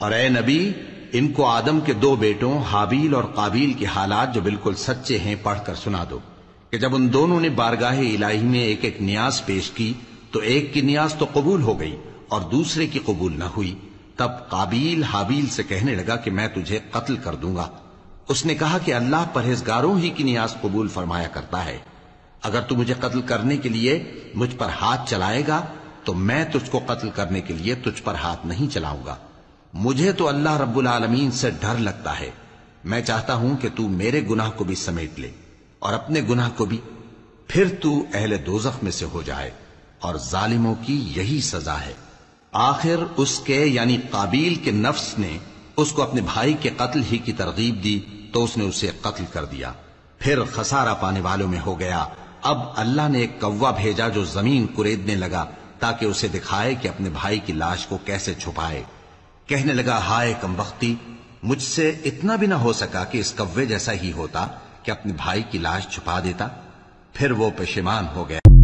اور اے نبی، ان کو آدم کے دو بیٹوں حابیل اور قابیل کے حالات جو بالکل سچے ہیں پڑھ کر سنا دو کہ جب ان دونوں نے بارگاہ الہی میں ایک ایک نیاز پیش کی تو ایک کی نیاز تو قبول ہو گئی اور دوسرے کی قبول نہ ہوئی۔ تب قابیل حابیل سے کہنے لگا کہ میں تجھے قتل کر دوں گا۔ اس نے کہا کہ اللہ پرہیزگاروں ہی کی نیاز قبول فرمایا کرتا ہے، اگر تو مجھے قتل کرنے کے لیے مجھ پر ہاتھ چلائے گا تو میں تجھ کو قتل کرنے کے لیے تجھ پر ہاتھ نہیں چلاؤں گا۔ مجھے تو اللہ رب العالمین سے ڈر لگتا ہے، میں چاہتا ہوں کہ تو میرے گناہ کو بھی سمیٹ لے اور اپنے گناہ کو بھی، پھر تو اہل دوزخ میں سے ہو جائے، اور ظالموں کی یہی سزا ہے۔ آخر اس کے یعنی قابیل کے نفس نے اس کو اپنے بھائی کے قتل ہی کی ترغیب دی تو اس نے اسے قتل کر دیا، پھر خسارہ پانے والوں میں ہو گیا۔ اب اللہ نے ایک کوا بھیجا جو زمین کریدنے لگا تاکہ اسے دکھائے کہ اپنے بھائی کی لاش کو کیسے چھپائے۔ کہنے لگا ہائے کمبختی، مجھ سے اتنا بھی نہ ہو سکا کہ اس کوے جیسا ہی ہوتا کہ اپنے بھائی کی لاش چھپا دیتا۔ پھر وہ پشیمان ہو گیا۔